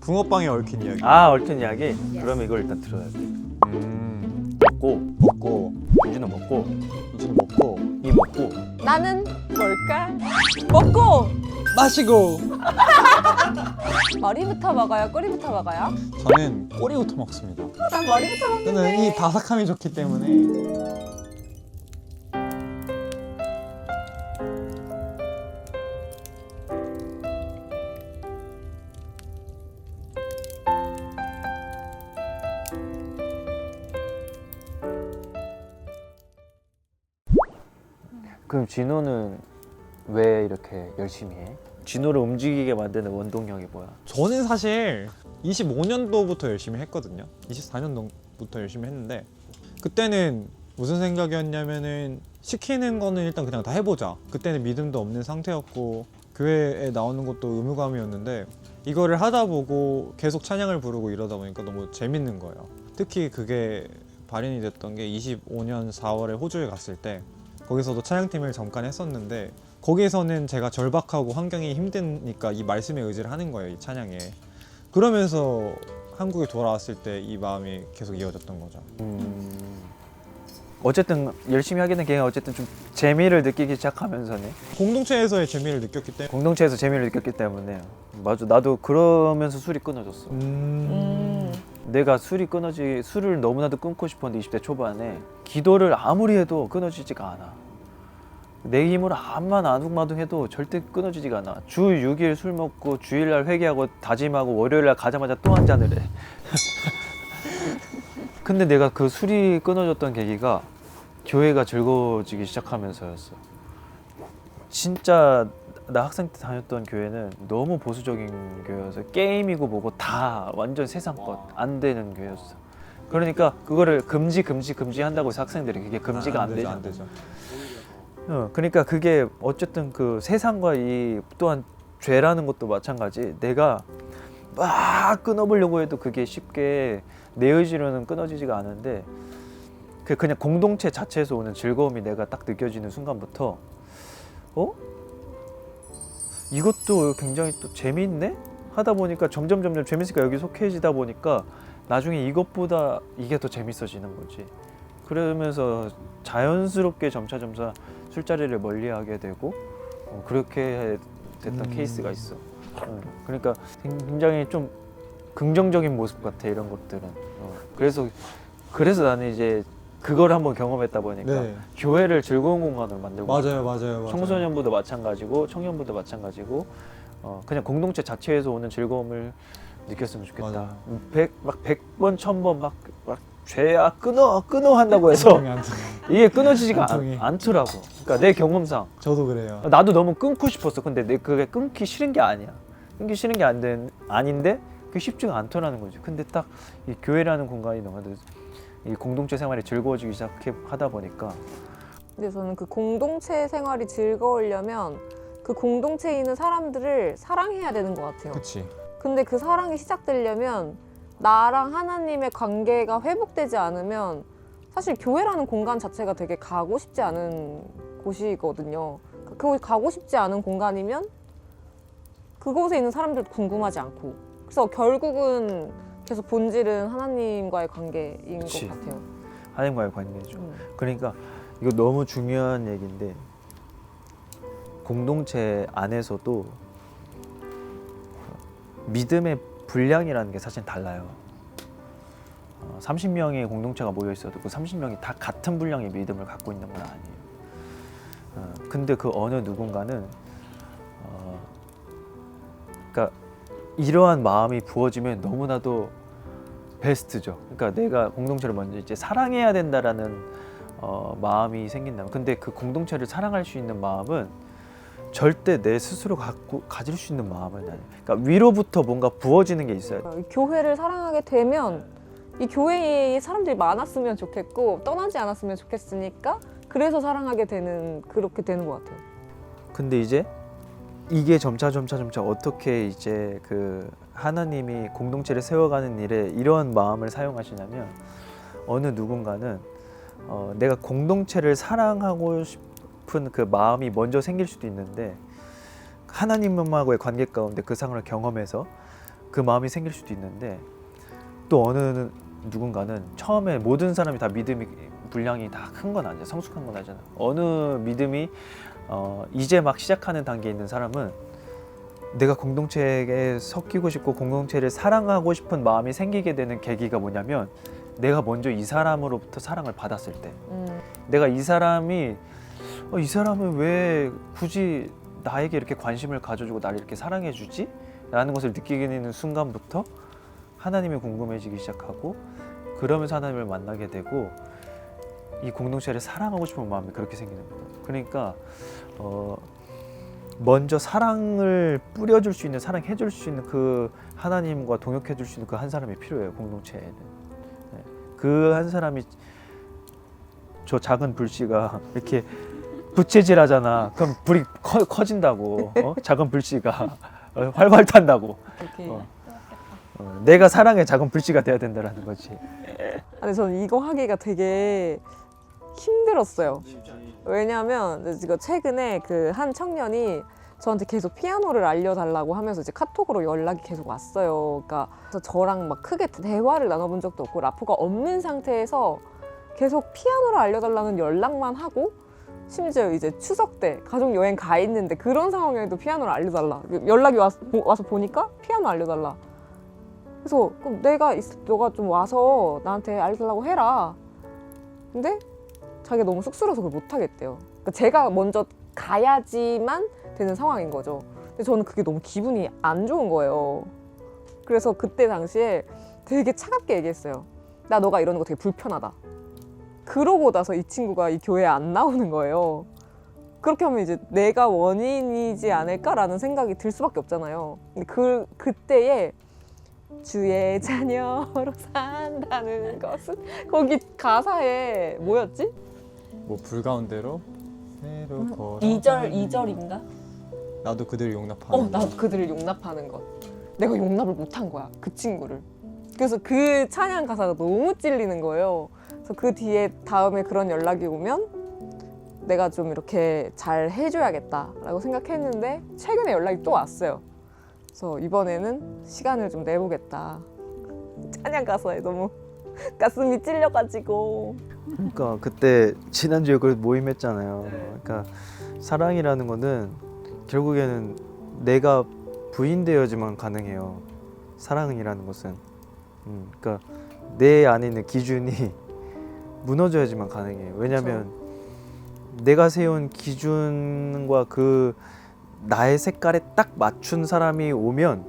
붕어빵에 얽힌 이야기. 아, 얽힌 이야기? 그러면 이걸 일단 들어야 돼. 먹고 유진은 먹고 이제 먹고 이 먹고 나는 뭘까? 먹고 마시고. 머리부터 먹어요? 꼬리부터 먹어요? 저는 꼬리부터 먹습니다. 난 머리부터 먹는데. 저는 이 바삭함이 좋기 때문에. 그럼 진호는 왜 이렇게 열심히 해? 진호를 움직이게 만드는 원동력이 뭐야? 저는 사실 25년도부터 열심히 했거든요. 24년도부터 열심히 했는데 그때는 무슨 생각이었냐면은 시키는 거는 일단 그냥 다 해보자. 그때는 믿음도 없는 상태였고 교회에 나오는 것도 의무감이었는데 이거를 하다 보고 계속 찬양을 부르고 이러다 보니까 너무 재밌는 거예요. 특히 그게 발현이 됐던 게 25년 4월에 호주에 갔을 때 거기서도 찬양팀을 잠깐 했었는데 거기에서는 제가 절박하고 환경이 힘드니까 이 말씀에 의지를 하는 거예요, 이 찬양에. 그러면서 한국에 돌아왔을 때 이 마음이 계속 이어졌던 거죠. 어쨌든 열심히 하게 된 계기가 어쨌든 좀 재미를 느끼기 시작하면서네. 공동체에서의 재미를 느꼈기 때문에. 공동체에서 재미를 느꼈기 때문에. 맞아, 나도 그러면서 술이 끊어졌어. 내가 술을 너무나도 끊고 싶었는데 20대 초반에 기도를 아무리 해도 끊어지지가 않아. 내 힘으로 암만 아둥바둥해도 절대 끊어지지가 않아. 주 6일 술 먹고 주일날 회개하고 다짐하고 월요일날 가자마자 또 한 잔을 해. 근데 내가 그 술이 끊어졌던 계기가 교회가 즐거워지기 시작하면서였어. 진짜 나 학생 때 다녔던 교회는 너무 보수적인 교회여서 게임이고 뭐고 다 완전 세상 것 안 되는 교회였어. 그러니까 그거를 금지 한다고 해서 학생들이 그게 금지가 안 되잖아. 안 되죠. 그러니까 그게 어쨌든 그 세상과 이 또한 죄라는 것도 마찬가지. 내가 막 끊어보려고 해도 그게 쉽게 내 의지로는 끊어지지가 않은데 그냥 공동체 자체에서 오는 즐거움이 내가 딱 느껴지는 순간부터 이것도 굉장히 또 재미있네? 하다 보니까 점점 재밌으니까 여기 속해지다 보니까 나중에 이것보다 이게 더 재밌어지는 거지. 그러면서 자연스럽게 점차 술자리를 멀리하게 되고 그렇게 됐던 케이스가 있어. 그러니까 굉장히 좀 긍정적인 모습 같아, 이런 것들은. 그래서 나는 이제 그걸 한번 경험했다 보니까 네. 교회를 즐거운 공간으로 만들고 맞아요. 청소년부도 마찬가지고 청년부도 마찬가지고 그냥 공동체 자체에서 오는 즐거움을 느꼈으면 좋겠다. 맞아요. 100번 1000번 막 죄야 끊어 한다고 해서 안 통해. 이게 끊어지지가 안 통해. 않더라고. 그러니까 내 경험상 저도 그래요. 나도 너무 끊고 싶었어. 근데 그게 끊기 싫은 게 아니야. 끊기 싫은 게 아닌데 그게 쉽지가 않더라는 거지. 근데 딱 이 교회라는 공간이 너무 이 공동체 생활이 즐거워지기 시작하다 보니까. 근데 저는 그 공동체 생활이 즐거우려면 그 공동체에 있는 사람들을 사랑해야 되는 것 같아요. 그치. 근데 그 사랑이 시작되려면 나랑 하나님의 관계가 회복되지 않으면 사실 교회라는 공간 자체가 되게 가고 싶지 않은 곳이거든요. 그 가고 싶지 않은 공간이면 그곳에 있는 사람들도 궁금하지 않고, 그래서 결국은 계속 본질은 하나님과의 관계인 그치. 것 같아요. 하나님과의 관계죠. 그러니까 이거 너무 중요한 얘기인데 공동체 안에서도 믿음의 분량이라는 게 사실 달라요. 30명의 공동체가 모여 있어도 그 30명이 다 같은 분량의 믿음을 갖고 있는 건 아니에요. 근데 그 어느 누군가는 그러니까 이러한 마음이 부어지면 너무나도 베스트죠. 그러니까 내가 공동체를 먼저 이제 사랑해야 된다라는 마음이 생긴다면, 근데 그 공동체를 사랑할 수 있는 마음은 절대 내 스스로 가질 수 있는 마음은 아니에요. 그러니까 위로부터 뭔가 부어지는 게 있어야 돼. 이 교회를 사랑하게 되면 이 교회에 사람들이 많았으면 좋겠고 떠나지 않았으면 좋겠으니까 그래서 사랑하게 되는, 그렇게 되는 것 같아요. 근데 이제 이게 점차 어떻게 이제 그 하나님이 공동체를 세워가는 일에 이러한 마음을 사용하시냐면, 어느 누군가는 내가 공동체를 사랑하고 싶은 그 마음이 먼저 생길 수도 있는데 하나님과의 관계 가운데 그 상황을 경험해서 그 마음이 생길 수도 있는데 또 어느 누군가는 처음에 모든 사람이 다 믿음이 분량이 다 큰 건 아니야. 성숙한 건 아니잖아. 어느 믿음이 이제 막 시작하는 단계에 있는 사람은 내가 공동체에 섞이고 싶고 공동체를 사랑하고 싶은 마음이 생기게 되는 계기가 뭐냐면 내가 먼저 이 사람으로부터 사랑을 받았을 때 내가 이 사람은 왜 굳이 나에게 이렇게 관심을 가져주고 나를 이렇게 사랑해 주지? 라는 것을 느끼게 되는 순간부터 하나님이 궁금해지기 시작하고 그러면서 하나님을 만나게 되고 이 공동체를 사랑하고 싶은 마음이 그렇게 생기는 거예요. 그러니까 먼저 사랑을 뿌려줄 수 있는, 사랑해줄 수 있는 그 하나님과 동역해줄 수 있는 그 한 사람이 필요해요. 공동체에는. 네. 그 한 사람이 저 작은 불씨가 이렇게 부채질하잖아. 그럼 불이 커진다고. 작은 불씨가 활활 탄다고. 내가 사랑의 작은 불씨가 돼야 된다라는 거지. 근데 저는 이거 하기가 되게 힘들었어요. 왜냐하면 지금 최근에 그 한 청년이 저한테 계속 피아노를 알려달라고 하면서 이제 카톡으로 연락이 계속 왔어요. 그러니까 저랑 막 크게 대화를 나눠본 적도 없고 라포가 없는 상태에서 계속 피아노를 알려달라는 연락만 하고 심지어 이제 추석 때 가족 여행 가 있는데 그런 상황에도 피아노를 알려달라. 연락이 와서 보니까 피아노 알려달라. 그래서 그럼 너가 좀 와서 나한테 알려달라고 해라. 근데 자기가 너무 쑥스러워서 그걸 못 하겠대요. 그러니까 제가 먼저 가야지만 되는 상황인 거죠. 근데 저는 그게 너무 기분이 안 좋은 거예요. 그래서 그때 당시에 되게 차갑게 얘기했어요. 나 너가 이러는 거 되게 불편하다. 그러고 나서 이 친구가 이 교회에 안 나오는 거예요. 그렇게 하면 이제 내가 원인이지 않을까라는 생각이 들 수밖에 없잖아요. 근데 그때에 주의 자녀로 산다는 것은 거기 가사에 뭐였지? 뭐 불 가운데로 새로 걸어 2절인가? 나도 그들을 용납하는 나도 그들을 용납하는 것. 내가 용납을 못한 거야, 그 친구를. 그래서 그 찬양 가사가 너무 찔리는 거예요. 그래서 그 뒤에 다음에 그런 연락이 오면 내가 좀 이렇게 잘 해줘야겠다라고 생각했는데 최근에 연락이 또 왔어요. 그래서 이번에는 시간을 좀 내보겠다. 찬양 가사에 너무 가슴이 찔려가지고. 그러니까 그때 지난주에 그 모임했잖아요. 그러니까 사랑이라는 거는 결국에는 내가 부인되어야지만 가능해요. 사랑이라는 것은. 그러니까 내 안에 있는 기준이 무너져야지만 가능해요. 왜냐하면 내가 세운 기준과 그 나의 색깔에 딱 맞춘 사람이 오면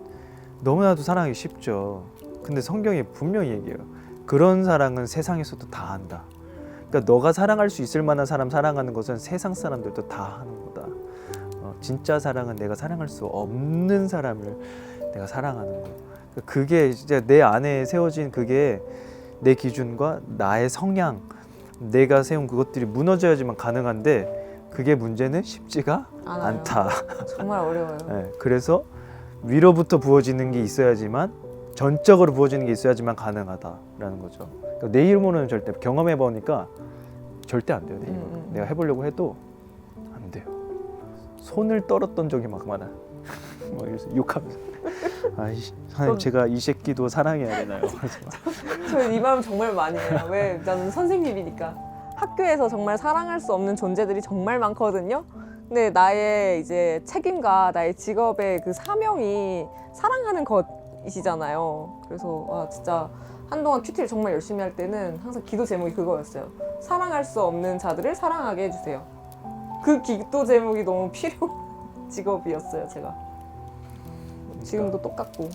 너무나도 사랑하기 쉽죠. 근데 성경이 분명히 얘기해요. 그런 사랑은 세상에서도 다 한다. 그러니까 너가 사랑할 수 있을 만한 사람 사랑하는 것은 세상 사람들도 다 하는 거다. 진짜 사랑은 내가 사랑할 수 없는 사람을 내가 사랑하는 거. 그게 이제 내 안에 세워진 그게 내 기준과 나의 성향, 내가 세운 그것들이 무너져야지만 가능한데 그게 문제는 쉽지가 않다. 정말 어려워요. 네, 그래서 위로부터 부어지는 게 있어야지만 전적으로 부어지는 게 있어야지만 가능하다라는 거죠. 그러니까 내 힘으로는 절대 경험해 보니까 절대 안 돼요. 내 힘으로. 내가 해보려고 해도 안 돼요. 손을 떨었던 적이 막 많아. 뭐 이래서 욕하면서 하나님 제가 이 새끼도 사랑해야 되나요? 저 이 마음 정말 많이 해요. 왜? 나는 선생님이니까. 학교에서 정말 사랑할 수 없는 존재들이 정말 많거든요. 근데 나의 이제 책임과 나의 직업의 그 사명이 사랑하는 것이잖아요. 그래서 진짜 한동안 큐티를 정말 열심히 할 때는 항상 기도 제목이 그거였어요. 사랑할 수 없는 자들을 사랑하게 해주세요. 그 기도 제목이 너무 필요 직업이었어요, 제가. 지금도 똑같고.